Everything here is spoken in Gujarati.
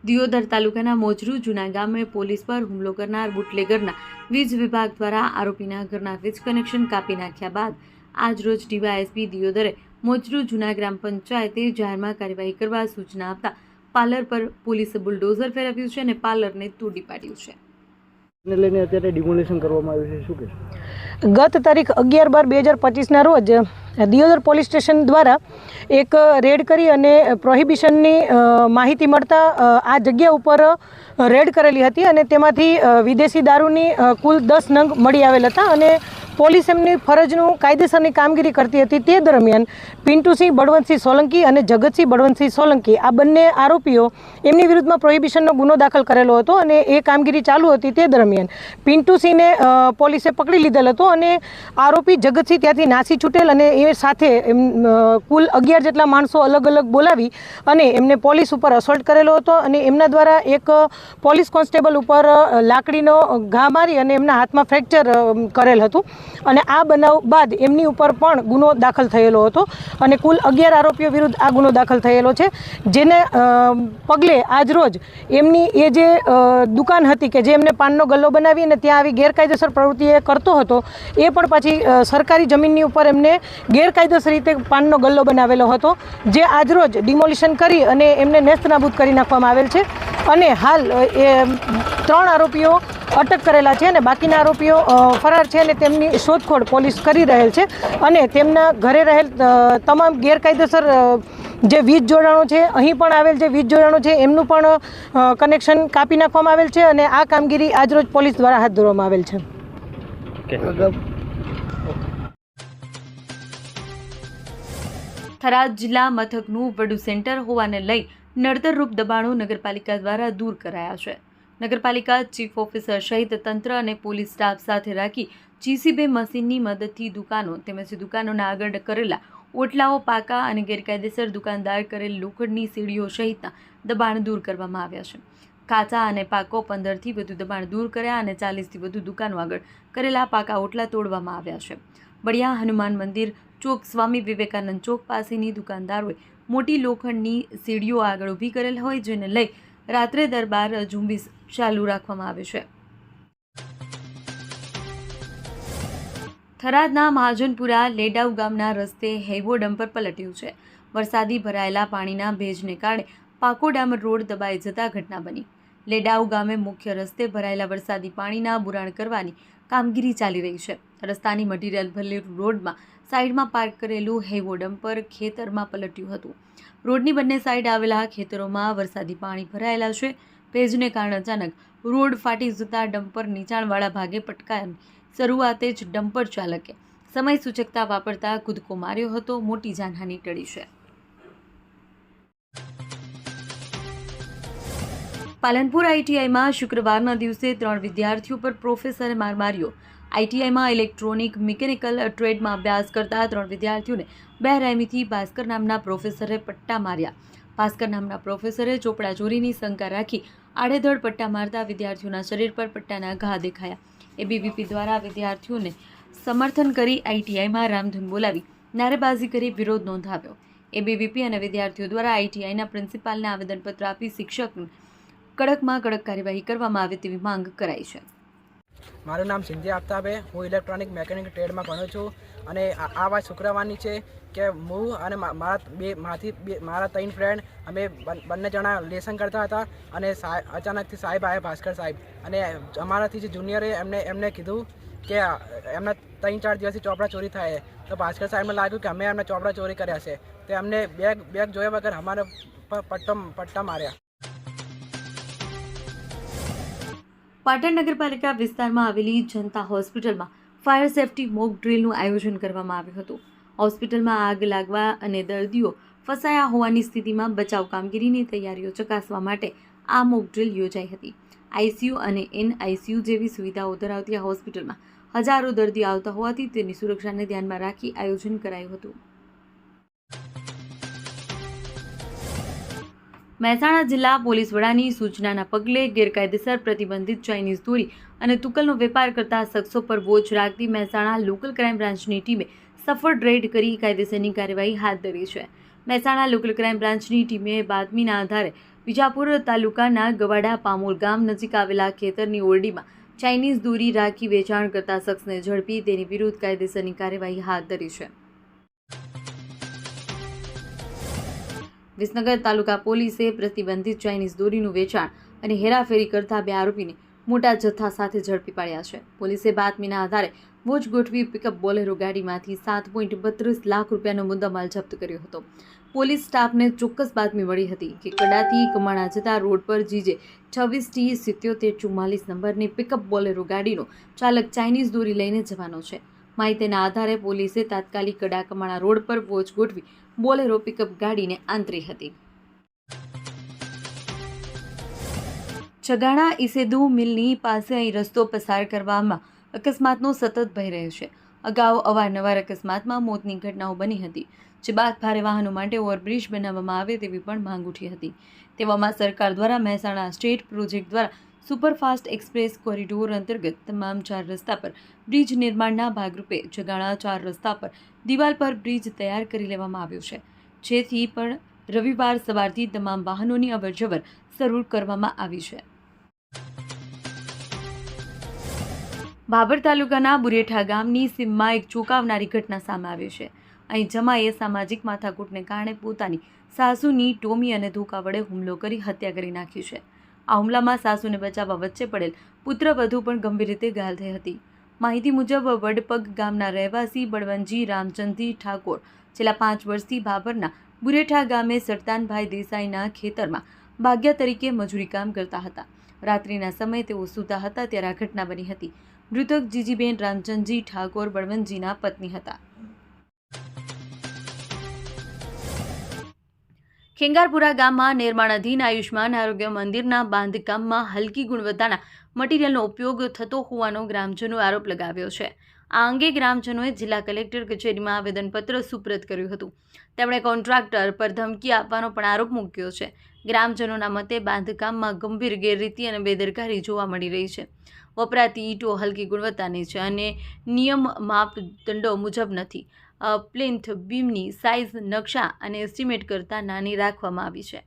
દિયોદર તાલુકાના મોજરૂ જૂના ગામે પોલીસ પર હુમલો કરનાર બુટલેગરના વીજ વિભાગ દ્વારા આરોપીના ઘરના વીજ કનેક્શન કાપી નાખ્યા બાદ આજરોજ ડીવાયએસપી દિયોદરે મોજરૂ જૂના ગ્રામ પંચાયતે જાહેરમાં કાર્યવાહી કરવા સૂચના આપતા પાર્લર પર પોલીસે બુલડોઝર ફેરવ્યું છે અને પાર્લરને તોડી પાડ્યું છે. લઈને અત્યારે ડિમોલિશન કરવામાં આવ્યું છે. શું કહેશો? ગત તારીખ 11/12/2025ના રોજ દિયોદર પોલીસ સ્ટેશન દ્વારા એક રેડ કરી અને પ્રોહિબિશનની માહિતી મળતા આ જગ્યા ઉપર રેડ કરેલી હતી અને તેમાંથી વિદેશી દારૂની કુલ 10 નંગ મળી આવેલ હતા અને પોલીસ એમની ફરજનું કાયદેસરની કામગીરી કરતી હતી. તે દરમિયાન પિન્ટુસિંહ બળવંતસિંહ સોલંકી અને જગતસિંહ બળવંતસિંહ સોલંકી આ બંને આરોપીઓ એમની વિરુદ્ધમાં પ્રોહિબિશનનો ગુનો દાખલ કરેલો હતો અને એ કામગીરી ચાલુ હતી. તે દરમિયાન પિન્ટુસિંહને પોલીસે પકડી લીધેલ હતો અને આરોપી જગતસિંહ ત્યાંથી નાસી છૂટેલ અને એ સાથે કુલ 11 જેટલા માણસો અલગ અલગ બોલાવી અને એમને પોલીસ ઉપર અસોલ્ટ કરેલો હતો અને એમના દ્વારા એક પોલીસ કોન્સ્ટેબલ ઉપર લાકડીનો ઘા મારી અને એમના હાથમાં ફ્રેક્ચર કરેલ હતું અને આ બનાવ બાદ એમની ઉપર પણ ગુનો દાખલ થયેલો હતો અને કુલ 11 આરોપીઓ વિરુદ્ધ આ ગુનો દાખલ થયેલો છે. જેને પગલે આજરોજ એમની એ જે દુકાન હતી કે જે એમને પાનનો ગલ્લો બનાવી અને ત્યાં આવી ગેરકાયદેસર પ્રવૃત્તિ એ કરતો હતો એ પણ પાછી સરકારી જમીનની ઉપર એમને ગેરકાયદેસર રીતે પાનનો ગલ્લો બનાવેલો હતો, જે આજરોજ ડિમોલિશન કરી અને એમને નેસ્તનાબૂદ કરી નાખવામાં આવેલ છે અને હાલ એ 3 આરોપીઓ અટક કરેલા છે અને બાકીના આરોપીઓ ફરાર છે અને તેમની શોધખોળ પોલીસ કરી રહેલ છે અને તેમના ઘરે રહેલ તમામ ગેરકાયદેસર જે વીજ જોડાણો છે, અહીં પણ આવેલ જે વીજ જોડાણો છે એમનું પણ કનેક્શન કાપી નાખવામાં આવેલ છે અને આ કામગીરી આજરોજ પોલીસ દ્વારા હાથ ધરવામાં આવેલ છે. થરાદ જિલ્લા મથકનું વડુ સેન્ટર હોવાને લઈ નડતરરૂપ દબાણો નગરપાલિકા દ્વારા દૂર કરાયા છે. નગરપાલિકા ચીફ ઓફિસર સહિત તંત્ર અને પોલીસ સ્ટાફ સાથે રાખી GCB મશીનની મદદથી દુકાનો તેમજ દુકાનોના આગળ કરેલા ઓટલાઓ, પાકા અને ગેરકાયદેસર દુકાનદાર કરેલ લોખંડની સીડીઓ સહિતના દબાણ દૂર કરવામાં આવ્યા છે. કાચા અને પાકો 15થી વધુ દબાણ દૂર કર્યા અને 40થી વધુ દુકાનો આગળ કરેલા પાકા ઓટલા તોડવામાં આવ્યા છે. બળિયા હનુમાન મંદિર ચોક, સ્વામી વિવેકાનંદ ચોક પાસેની દુકાનદારોએ મોટી લોખંડની સીડીઓ આગળ ઊભી કરેલ હોય, જેને લઈ રાત્રે દરબાર ઝુંબીશ ચાલુ રાખવામાં આવે છે. થરાદના મહાજનપુરા લેડાઉ ગામના રસ્તે હેવો ડમ્પર પલટ્યું છે. વરસાદી ભરાયેલા પાણીના ભેજને કારણે પાકો ડામર રોડ દબાઈ જતા ઘટના બની. લેડાઉ ગામે મુખ્ય રસ્તે ભરાયેલા વરસાદી પાણીના બુરાણ કરવાની કામગીરી ચાલી રહી છે. રસ્તાની મટીરીયલ ભરેલું રોડમાં સાઈડમાં પાર્ક કરેલું હેવો ડમ્પર ખેતરમાં પલટ્યું હતું. રોડની બંને સાઈડ આવેલા ખેતરોમાં વરસાદી પાણી ભરાયેલા છે. ભેજને કારણે અચાનક રોડ ફાટી જતા ડમ્પર નીચાણવાળા ભાગે પટકાયા. શરૂઆતે જ ડમ્પર ચાલકે સમય સૂચકતા વાપરતા કૂદકો માર્યો હતો. મોટી જાનહાનિ ટળી છે. પાલનપુર ITIમાં શુક્રવારના દિવસે 3 વિદ્યાર્થીઓ પર પ્રોફેસરે માર માર્યો. ITIમાં ઇલેક્ટ્રોનિક મિકેનિકલ ટ્રેડમાં અભ્યાસ કરતા 3 વિદ્યાર્થીઓને બેરહેમીથી ભાસ્કર નામના પ્રોફેસરે પટ્ટા માર્યા. ભાસ્કર નામના પ્રોફેસરે ચોપડા ચોરીની શંકા રાખી આડેધડ પટ્ટા મારતા વિદ્યાર્થીઓના શરીર પર પટ્ટાના ઘા દેખાયા. ABVP દ્વારા વિદ્યાર્થીઓને સમર્થન કરી ITIમાં રામધૂન બોલાવી નારેબાજી કરી વિરોધ નોંધાવ્યો. ABVP અને વિદ્યાર્થીઓ દ્વારા ITIના પ્રિન્સિપાલને આવેદનપત્ર આપી શિક્ષકને કડકમાં કડક કાર્યવાહી કરવામાં આવે તેવી માંગ કરાઈ છે. મારું નામ સિંધી આફતાબ છે. હું ઇલેક્ટ્રોનિક મેકેનિક ટ્રેડમાં ભણું છું અને આ વાત શુક્રવારની છે કે હું અને મારા 3 ફ્રેન્ડ અમે બંને જણા લેસન કરતા હતા અને અચાનકથી સાહેબ આવ્યા, ભાસ્કર સાહેબ, અને અમારાથી જે જુનિયરે એમને કીધું કે એમના 3-4 દિવસથી ચોપડા ચોરી થાય. તો ભાસ્કર સાહેબને લાગ્યું કે અમે એમને ચોપડા ચોરી કર્યા છે, તો એમને બેગ જોયા વગર અમારે પટ્ટા માર્યા. પાટણ નગરપાલિકા વિસ્તારમાં આવેલી જનતા હોસ્પિટલમાં ફાયર સેફટી મોક ડ્રીલનું આયોજન કરવામાં આવ્યું હતું. હોસ્પિટલમાં આગ લાગવા અને દર્દીઓ ફસાયા હોવાની સ્થિતિમાં બચાવ કામગીરીની તૈયારીઓ ચકાસવા માટે આ મોક ડ્રીલ યોજાઈ હતી. ICU અને NICU જેવી સુવિધાઓ ધરાવતી આ હોસ્પિટલમાં હજારો દર્દી આવતા હોવાથી તેની સુરક્ષાને ધ્યાનમાં રાખી આયોજન કરાયું હતું. મહેસાણા જિલ્લા પોલીસ વડાની સૂચનાના પગલે ગેરકાયદેસર પ્રતિબંધિત ચાઇનીઝ દોરી અને તુક્કલનો વેપાર કરતા શખ્સો પર વોચ રાખતી મહેસાણા લોકલ ક્રાઇમ બ્રાન્ચની ટીમે સફળ રેડ કરી કાયદેસરની કાર્યવાહી હાથ ધરી છે. મહેસાણા લોકલ ક્રાઇમ બ્રાન્ચની ટીમે બાતમીના આધારે વિજાપુર તાલુકાના ગવાડા પામોલ ગામ નજીક આવેલા ખેતરની ઓરડીમાં ચાઇનીઝ દોરી રાખી વેચાણ કરતા શખ્સને ઝડપી તેની વિરુદ્ધ કાયદેસરની કાર્યવાહી હાથ ધરી છે. વિસનગર તાલુકા પોલીસે પ્રતિબંધિત ચાઇનીઝ દોરીનું વેચાણ અને હેરાફેરી કરતા 2 આરોપીને મોટા જથ્થા સાથે ઝડપી પાડ્યા છે. પોલીસે બાતમીના આધારે વોચ ગોઠવી પિકઅપ બોલેરો ગાડીમાંથી 7.32 લાખ રૂપિયાનો મુદ્દામાલ જપ્ત કર્યો હતો. પોલીસ સ્ટાફને ચોક્કસ બાતમી મળી હતી કે કડાથી કમાણા જતા રોડ પર GJ 26T7744 નંબરની પિકઅપ બોલેરો ગાડીનો ચાલક ચાઇનીઝ દોરી લઈને જવાનો છે. માહિતીના આધારે પોલીસે તાત્કાલિક કડા કમાણા રોડ પર વોચ ગોઠવી બોલેરો પિકઅપ ગાડીને આંતરી હતી. છગાણા ઈસેદુ મિલની પાસે અહીં રસ્તો પસાર કરવામાં અકસ્માતનો સતત ભય રહ્યો છે. અગાઉ અવારનવાર અકસ્માતમાં મોતની ઘટનાઓ બની હતી, જે બાદ ભારે વાહનો માટે ઓવરબ્રિજ બનાવવામાં આવે તેવી પણ માંગ ઉઠી હતી. તેવામાં સરકાર દ્વારા મહેસાણા સ્ટેટ પ્રોજેક્ટ દ્વારા સુપરફાસ્ટ એક્સપ્રેસ કોરિડોર અંતર્ગત તમામ 4 રસ્તા પર બ્રિજ નિર્માણના ભાગરૂપે છગાણા 4 રસ્તા પર દિવાલ પર બ્રિજ તૈયાર કરી લેવામાં આવ્યો છે, જેથી પણ રવિવાર સવારથી તમામ વાહનોની અવરજવર શરૂ કરવામાં આવી છે. ભાભર તાલુકાના બુરેઠા ગામની સીમમાં એક ચોંકાવનારી ઘટના સામે આવી છે. અહીં જમાઈએ સામાજિક માથાકૂટને કારણે પોતાની સાસુની ટોમી અને ધોકા વડે હુમલો કરી હત્યા કરી નાખી છે. આ હુમલામાં સાસુને બચાવવા વચ્ચે પડેલ પુત્રવધુ પણ ગંભીર રીતે ઘાયલ થઈ હતી. માહિતી મુજબ વડપગ ગામના રહેવાસી બળવંતજી રામચંદજી ઠાકોર છેલ્લા 5 વર્ષથી ભાભરના બુરેઠા ગામે સરતાનભાઈ દેસાઈના ખેતરમાં ભાગ્યા તરીકે મજૂરી કામ કરતા હતા. રાત્રિના સમયે તેઓ સૂતા હતા ત્યારે આ ઘટના બની હતી. મૃતક જીજીબેન રામચંદજી ઠાકોર બળવંતજીના પત્ની હતા. ખેંગારપુરા ગામમાં નિર્માણાધીન આયુષ્માન આરોગ્ય મંદિરના બાંધકામમાં હલકી ગુણવત્તાના મટીરીયલનો ઉપયોગ થતો હોવાનો ગ્રામજનોએ આરોપ લગાવ્યો છે. આ અંગે ગ્રામજનોએ જિલ્લા કલેક્ટર કચેરીમાં આવેદનપત્ર સુપ્રત કર્યું હતું. તેમણે કોન્ટ્રાક્ટર પર ધમકી આપવાનો પણ આરોપ મૂક્યો છે. ગ્રામજનોના મતે બાંધકામમાં ગંભીર ગેરરીતિ અને બેદરકારી જોવા મળી રહી છે. વપરાતી ઈંટો હલકી ગુણવત્તાની છે અને નિયમ માપદંડો મુજબ નથી. પ્લિન્થ બીમની સાઇઝ નકશા અને એસ્ટિમેટ કરતાં નાની રાખવામાં આવી છે.